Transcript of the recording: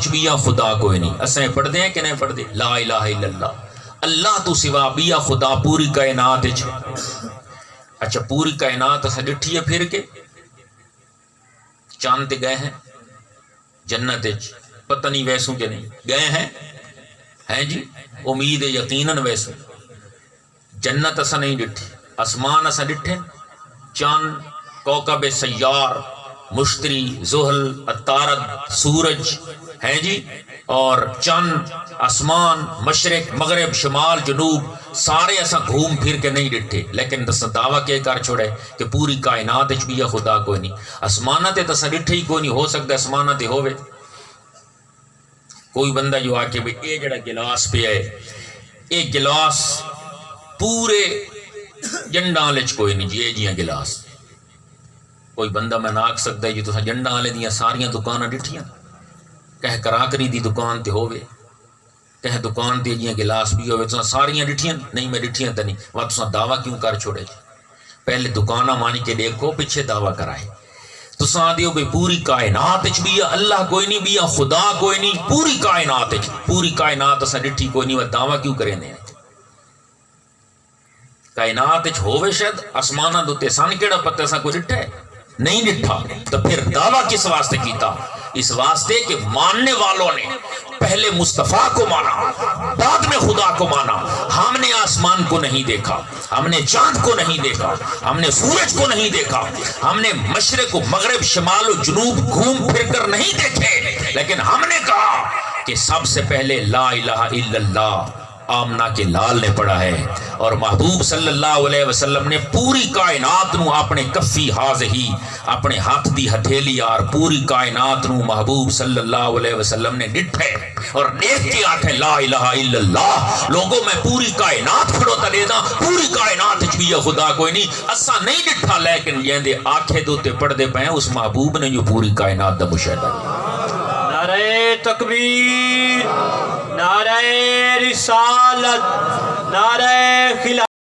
بیا خدا کوئی نہیں. اسیں پڑھ دیں کہ نہیں پڑھ دیں؟ لا الہ الا اللہ، اللہ تو سوا بیا خدا پوری کائنات. اچھا پوری کائنات اسا ڈٹھی ہے پھر کے چاند تے گئے ہیں جنت پتہ نہیں ویسوں کہ نہیں گئے ہیں جی امید یقیناً ویسوں. جنت اسا نہیں ڈٹھی، آسمان اسا ڈٹھے، چاند، کوكب سیار، مشتری، زحل، عطارد، سورج ہیں جی، اور چند، آسمان، مشرق، مغرب، شمال، جنوب، سارے ایسا گھوم پھر کے نہیں ڈٹھے. لیکن دس دعویٰ کے کر چھوڑے کہ پوری کائنات بھی یہ خدا کوئی نہیں. آسمانہ تے دس ڈٹھے ہی کوئی نہیں، ہو سکتا آسمانہ تے ہوئے. کوئی بندہ جو آکے بھی اے جڑا گلاس پہ ہے، اے گلاس پورے جنڈاں لچ کوئی نہیں جی، اے جیاں گلاس. کوئی بندہ میں نہ آکھ سکتا ہے جی تو جنڈاں والے دیاں ساریاں دکاناں ڈٹھیاں، کہہ کراکری دی دکان تے ہوئے، کہہ دکان تے جیاں گلاس بھی ہوئے تو ساریاں ڈٹھیاں نہیں. میں ڈٹھیاں تے نہیں. وہاں تو دعویٰ کیوں کر چھوڑے جی؟ پہلے دکانہ مانی کے دیکھو پچھے دعویٰ کرائے. تو ساتھ دیو بھئی پوری کائنات بھی اللہ کوئی نہیں، بھی خدا کوئی نہیں. پوری کائنات اسا ڈٹھی کوئی نہیں، وہ دعویٰ کیوں کریں نے؟ کائنات ہوئے شاید آسمانہ دوتے سان کیڑا پتہ سا کوئی ڈٹھا ہے نہیں ڈٹھا. تو پھر دعویٰ کس واسطے کیتا؟ اس واسطے کہ ماننے والوں نے پہلے مصطفیٰ کو مانا، بعد میں خدا کو مانا. ہم نے آسمان کو نہیں دیکھا، ہم نے چاند کو نہیں دیکھا، ہم نے سورج کو نہیں دیکھا، ہم نے مشرق و مغرب، شمال و جنوب گھوم پھر کر نہیں دیکھے. لیکن ہم نے کہا کہ سب سے پہلے لا الہ الا اللہ آمنہ کے لال نے پڑھا ہے، اور محبوب صلی اللہ علیہ وسلم نے پوری کائنات نو اپنے کفی ہاز ہی اپنے ہاتھ دی ہتھیلی اور پوری کائنات نو محبوب صلی اللہ علیہ وسلم نے ڈٹھے اور دیکھ کے آکھے لا الہ الا اللہ. لوگوں میں پوری کائنات کھڑو تا دے دا، پوری کائنات بھی یہ خدا کوئی نہیں. اسا نہیں ڈٹھا لیکن یہ دے آنکھیں دوتے پڑھ دے پہیں اس محبوب نے جو پوری کائنات دا مشاہدہ کیا. نعرہ تکبیر، نعرہ رسالت، نعرہ خلافت.